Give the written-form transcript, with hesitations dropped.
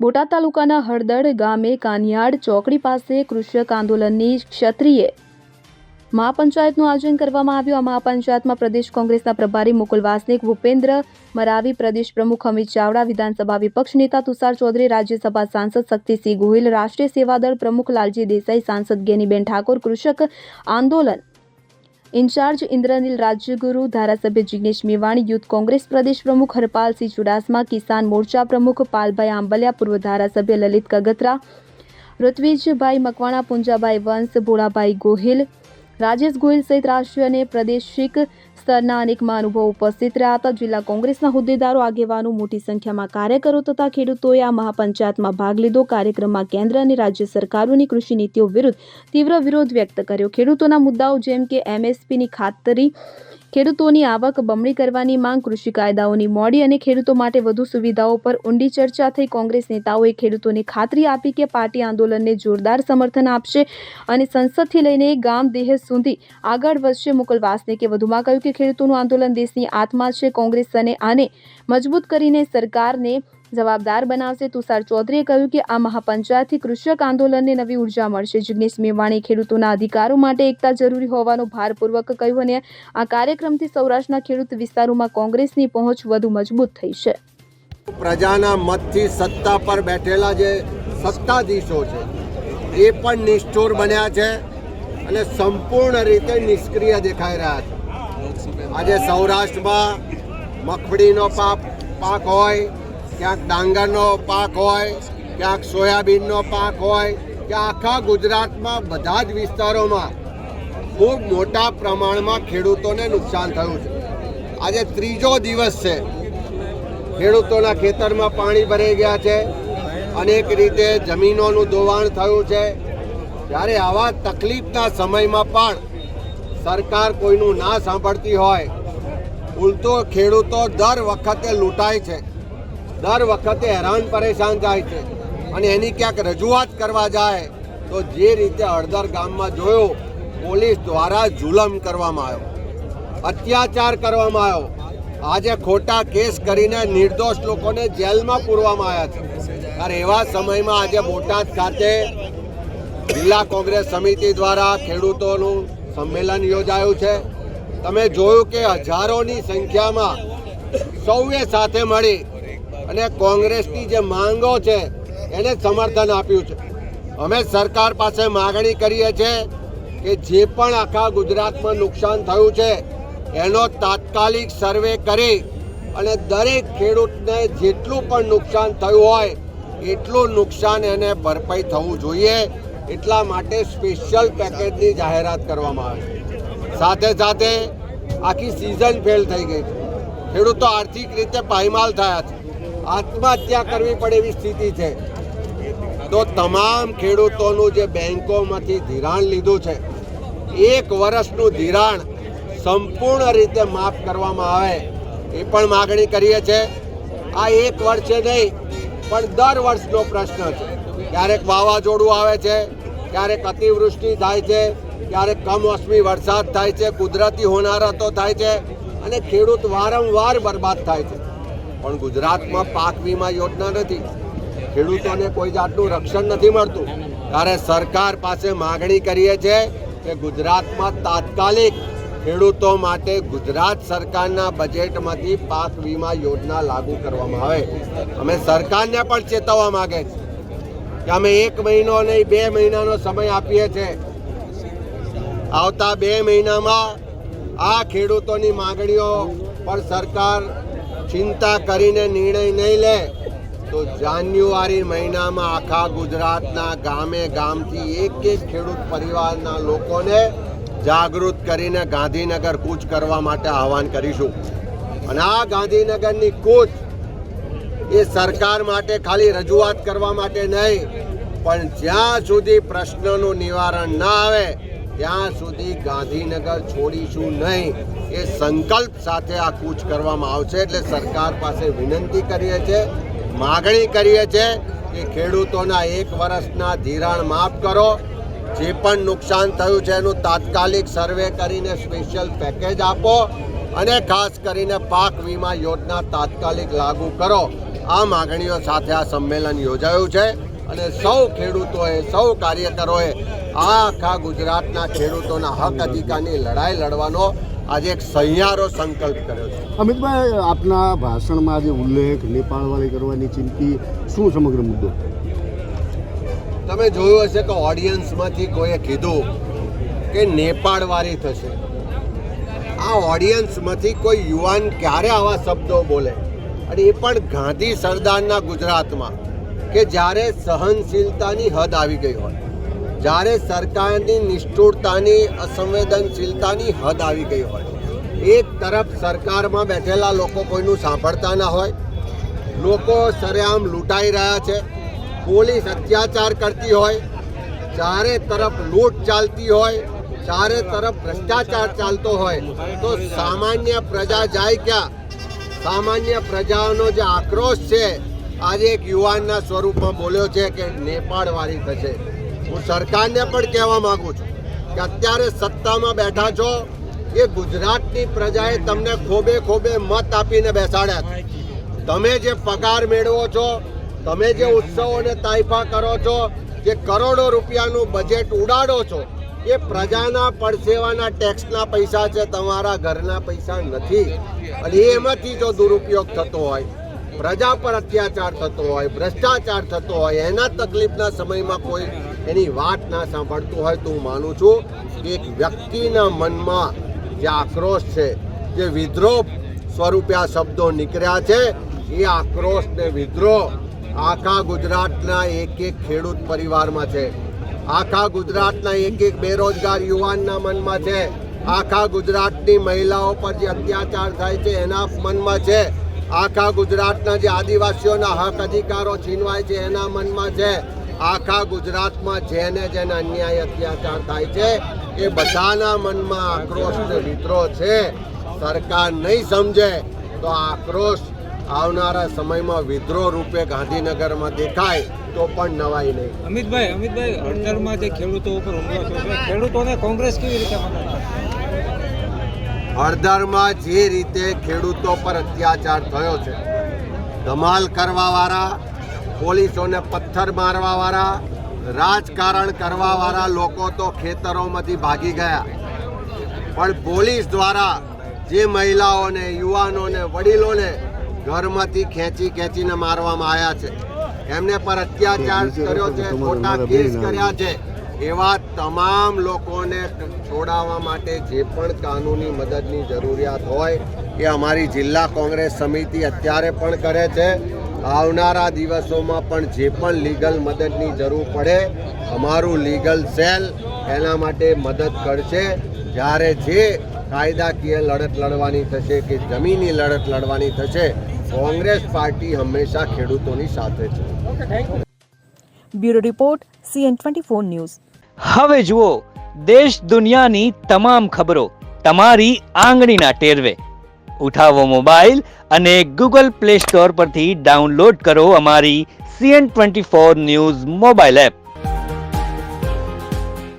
બોટાદ તાલુકાના હળદડ ગામે કાનિયાડ ચોકડી પાસે કૃષક આંદોલનની ક્ષત્રિય મહાપંચાયતનું આયોજન કરવામાં આવ્યું। આ મહાપંચાયતમાં પ્રદેશ કોંગ્રેસના પ્રભારી મુકુલ વાસનિક, ભૂપેન્દ્ર મરાવી, પ્રદેશ પ્રમુખ અમિત ચાવડા, વિધાનસભા વિપક્ષ નેતા તુષાર ચૌધરી, રાજ્યસભા સાંસદ શક્તિસિંહ ગોહિલ, રાષ્ટ્રીય સેવાદળ પ્રમુખ લાલજી દેસાઈ, સાંસદ ગેનીબેન ઠાકોર, કૃષક આંદોલન ઇન્ચાર્જ ઇન્દ્રનીલ રાજ્યગુરુ, ધારાસભ્ય જિગ્નેશ મેવાણી, યુથ કોંગ્રેસ પ્રદેશ પ્રમુખ હરપાલસિંહ ચુડાસમા, કિસાન મોરચા પ્રમુખ પાલભાઈ આંબલિયા, પૂર્વ ધારાસભ્ય લલિત કગતરા, ઋત્વિજભાઈ મકવાણા, પુંજાભાઈ વંશ, ભોળાભાઈ ગોહિલ, રાજેશ ગોહિલ સહિત રાષ્ટ્રીય અને પ્રાદેશિક સ્તરના અનેક મહાનુભાવો ઉપસ્થિત રહ્યા હતા। જિલ્લા કોંગ્રેસના હોદ્દેદારો, આગેવાનો, મોટી સંખ્યામાં કાર્યકરો તથા ખેડૂતોએ આ મહાપંચાયતમાં ભાગ લીધો। કાર્યક્રમમાં કેન્દ્ર અને રાજ્ય સરકારોની કૃષિ નીતિઓ વિરુદ્ધ તીવ્ર વિરોધ વ્યક્ત કર્યો। ખેડૂતોના મુદ્દાઓ જેમ કે એમએસપીની ખાતરી, ખેડૂતોની આવક બમણી કરવાની માંગ, કૃષિ કાયદાઓની મોડી અને ખેડૂતો માટે વધુ સુવિધાઓ પર ઊંડી ચર્ચા થઈ। કોંગ્રેસ નેતાઓએ ખેડૂતોને ખાતરી આપી કે પાર્ટી આંદોલનને જોરદાર સમર્થન આપશે અને સંસદથી લઈને ગામ દેહ સુધી આગળ વધશે। મુકુલ વાસનિકે વધુમાં કહ્યું કે ખેડૂતોનું આંદોલન દેશની આત્મા છે। કોંગ્રેસ અને આને મજબૂત કરીને સરકારને જવાબદાર બનાવશે। તુષાર ચૌધરીએ કહ્યું કે આ મહાપંચાયતથી કૃષક આંદોલનને નવી ઉર્જા મળશે। જિગ્નેશ મેવાણીએ ખેડૂતોના અધિકારો માટે એકતા જરૂરી હોવાનું ભારપૂર્વક કહ્યું અને આ કાર્યક્રમથી સૌરાષ્ટ્રના ખેડૂત વિસ્તારોમાં કોંગ્રેસની પહોંચ વધુ મજબૂત થઈ છે। પ્રજાના મતથી સત્તા પર બેઠેલા જે સત્તાધીશો છે એ પણ નિષ્ઠુર બન્યા છે અને સંપૂર્ણ રીતે નિષ્ક્રિય દેખાઈ રહ્યા છે। આજે સૌરાષ્ટ્રમાં મગફળીનો પાક હોય, ક્યાંક ડાંગરનો પાક હોય, ક્યાંક સોયાબીનનો પાક હોય, કે આખા ગુજરાતમાં બધા જ વિસ્તારોમાં ખૂબ મોટા પ્રમાણમાં ખેડૂતોને નુકસાન થયું છે। આજે ત્રીજો દિવસ છે, ખેડૂતોના ખેતરમાં પાણી ભરાઈ ગયા છે, અનેક રીતે જમીનોનું ધોવાણ થયું છે। ત્યારે આવા તકલીફના સમયમાં પણ સરકાર કોઈનું ના સાંભળતી હોય, ઉલટો ખેડૂતો દર વખતે લૂંટાય છે, દર વખતે હેરાન પરેશાન થાય છે અને એની ક્યાંક રજૂઆત કરવા જાય તો જે રીતે હળદર ગામમાં જોયું, પોલીસ દ્વારા જુલમ કરવામાં આવ્યો, અત્યાચાર કરવામાં આવ્યો, આજે ખોટા કેસ કરીને નિર્દોષ લોકોને જેલમાં પૂરવામાં આવ્યા છે। ત્યારે એવા સમયમાં આજે બોટાદ ખાતે જિલ્લા કોંગ્રેસ સમિતિ દ્વારા ખેડૂતોનું સંમેલન યોજાયું છે। તમે જોયું કે હજારોની સંખ્યામાં સૌએ સાથે મળી અને કોંગ્રેસની જે માંગો છે એને સમર્થન આપ્યું છે। અમે સરકાર પાસે માગણી કરીએ છીએ કે જે પણ આખા ગુજરાતમાં નુકસાન થયું છે એનો તાત્કાલિક સર્વે કરી અને દરેક ખેડૂતને જેટલું પણ નુકસાન થયું હોય એટલું નુકસાન એને ભરપાઈ થવું જોઈએ। એટલા માટે સ્પેશિયલ પેકેજની જાહેરાત કરવામાં આવે છે। સાથે સાથે આખી સિઝન ફેલ થઈ ગઈ છે, ખેડૂતો આર્થિક રીતે પાયમાલ થયા છે, આત્મહત્યા કરવી પડે એવી સ્થિતિ છે। તો તમામ ખેડૂતોનું જે બેંકોમાંથી ધિરાણ લીધું છે, 1 વર્ષનું ધિરાણ સંપૂર્ણ રીતે માફ કરવામાં આવે એ પણ માગણી કરીએ છીએ। આ 1 વર્ષે નહીં પણ દર વર્ષનો પ્રશ્ન છે। ક્યારેક વાવાઝોડું આવે છે, ક્યારેક અતિવૃષ્ટિ થાય છે, ક્યારેક કમોસમી વરસાદ થાય છે, કુદરતી હોનારતો થાય છે અને ખેડૂત વારંવાર બરબાદ થાય છે। પણ ગુજરાતમાં પાક વીમા યોજના નથી, ખેડૂતોને કોઈ જાતનું રક્ષણ નથી મળતું। ત્યારે સરકાર પાસે માગણી કરીએ છીએ કે ગુજરાતમાં તાત્કાલિક ખેડૂતો માટે ગુજરાત સરકારના બજેટમાંથી પાક વીમા યોજના લાગુ કરવામાં આવે। અમે સરકારને પણ ચેતવવા માંગે છે કે અમે 1 મહિનો નહીં 2 મહિનાનો સમય આપીએ છીએ। આવતા 2 મહિનામાં આ ખેડૂતોની માગણીઓ પર સરકાર ચિંતા કરીને નિર્ણય નહીં લે તો જાન્યુઆરી મહિનામાં આખા ગુજરાતના ગામે ગામથી એક ખેડૂત પરિવારના લોકોને જાગૃત કરીને ગાંધીનગર કૂચ કરવા માટે આહવાન કરીશું। અને આ ગાંધીનગરની કૂચ એ સરકાર માટે ખાલી રજૂઆત કરવા માટે નહીં, પણ જ્યાં સુધી પ્રશ્નનું નિવારણ ના આવે ત્યાં સુધી ગાંધીનગર છોડીશું નહીં એ સંકલ્પ સાથે આ કૂચ કરવામાં આવશે। એટલે સરકાર પાસે વિનંતી કરીએ છીએ, માગણી કરીએ છીએ કે ખેડૂતોના 1 વર્ષના ધિરાણ માફ કરો, જે પણ નુકસાન થયું છે એનું તાત્કાલિક સર્વે કરીને સ્પેશિયલ પેકેજ આપો અને ખાસ કરીને પાક વીમા યોજના તાત્કાલિક લાગુ કરો। આ માગણીઓ સાથે આ સંમેલન યોજાયું છે અને સૌ ખેડૂતોએ, સૌ કાર્યકરોએ આ આખા ગુજરાતના ખેડૂતોના હક અધિકારની લડાઈ લડવાનો આજે એક સહિયારો સંકલ્પ કર્યો છે. અમિતભાઈ, આપના ભાષણમાં આજે ઉલ્લેખ નેપાળવાળી કરવાની ચીમકી, શું સમગ્ર મુદ્દો? તમે જોયું હશે કે ઓડિયન્સમાંથી કોઈએ કીધું કે નેપાળવાળી થશે. આ ઓડિયન્સમાંથી કોઈ યુવાન ક્યારે આવા શબ્દો બોલે? અને એ પણ ગાંધી સરદારના ગુજરાતમાં, કે જ્યારે સહનશીલતાની હદ આવી ગઈ હોય, જ્યારે સરકારની નિષ્ઠુરતાની, અસંવેદનશીલતાની હદ આવી ગઈ હોય. એક તરફ સરકારમાં બેઠેલા લોકો કોઈનું સાંભળતા ના હોય, લોકો સરેઆમ લૂંટાઈ રહ્યા છે, પોલીસ અત્યાચાર કરતી હોય, ચારે તરફ લૂંટ ચાલતી હોય, ચારે તરફ ભ્રષ્ટાચાર ચાલતો હોય, તો સામાન્ય પ્રજા જાય ક્યાં? સામાન્ય પ્રજાનો જે આક્રોશ છે આજે એક યુવાનના સ્વરૂપમાં બોલ્યો છે કે નેપાળવાળી થશે. હું સરકારને પણ કહેવા માંગુ છું કે અત્યારે સત્તામાં બેઠા છો, એ ગુજરાતની પ્રજાએ તમને ખોબે ખોબે મત આપીને બેસાડ્યા છે. તમે જે પગાર મેળવો છો, તમે જે ઉત્સવોને તાઇફા કરો છો, જે કરોડો રૂપિયાનું બજેટ ઉડાડો છો, એ પ્રજાના પરસેવાના ટેક્સના પૈસા છે, તમારા ઘરના પૈસા નથી. અને એમાંથી જો દુરુપયોગ થતો હોય, પ્રજા પર અત્યાચાર થતો હોય, ભ્રષ્ટાચાર થતો હોય, એના તકલીફના સમયમાં કોઈ એની વાત ના સાંભળતું હોય, તો હું માનું છું કે એક વ્યક્તિના મનમાં જે આક્રોશ છે, જે વિદ્રોહ સ્વરૂપે આ શબ્દો નીકળ્યા છે, એ આક્રોશ ને વિદ્રોહ આખા ગુજરાતના એક એક ખેડૂત પરિવારમાં છે, આખા ગુજરાતના એક એક બેરોજગાર યુવાનના મનમાં છે, આખા ગુજરાતની મહિલાઓ પર જે અત્યાચાર થાય છે એના મનમાં છે, આખા ગુજરાતના જે આદિવાસીઓના હક અધિકારો છીનવાય છે એના મનમાં છે, આખા ગુજરાતમાં જેને જેને અન્યાય અત્યાચાર થાય છે એ બધાના મનમાં આક્રોશ ને વિદ્રોહ છે. સરકાર નહીં સમજે તો આક્રોશ આવનારા સમયમાં વિદ્રોહ રૂપે ગાંધીનગરમાં દેખાય તો પણ નવાઈ નહીં. અમિતભાઈ, હળદરમાં જે ખેડૂતો ઉપર હુમલો થયો છે, ખેડૂતોને કોંગ્રેસ કેવી રીતે મદદ કરશે? હળદરમાં જે રીતે ખેડૂતો પર અત્યાચાર થયો છે, ધમાલ કરવાવાળા, પોલીસોને પથ્થર મારવાવાળા, રાજકારણ કરવાવાળા લોકો તો ખેતરોમાંથી ભાગી ગયા, પણ પોલીસ દ્વારા જે મહિલાઓને, યુવાનોને, વડીલોને ઘરમાંથી ખેંચીને મારવામાં આવ્યા છે, એમને પર અત્યાચાર કર્યો છે, ખોટા કેસ કર્યા છે, એવા તમામ લોકોને છોડાવવા માટે જે પણ કાનૂની મદદની જરૂરિયાત હોય એ અમારી જિલ્લા કોંગ્રેસ સમિતિ અત્યારે પણ કરે છે. આવનારા દિવસોમાં પણ જે પણ લીગલ મદદની જરૂર પડે, અમારું લીગલ સેલ એના માટે મદદ કરશે. જ્યારે જે કાયદાકીય લડત લડવાની થશે કે જમીની લડત લડવાની થશે, કોંગ્રેસ પાર્ટી હંમેશા ખેડૂતોની સાથે છે. Bureau report CN24 news. હવે જુઓ દેશ દુનિયાની તમામ ખબરો તમારી આંગળીના ટેરવે. ઉઠાવો મોબાઈલ અને Google Play Store પરથી ડાઉનલોડ કરો અમારી CN24 ન્યૂઝ મોબાઈલ એપ.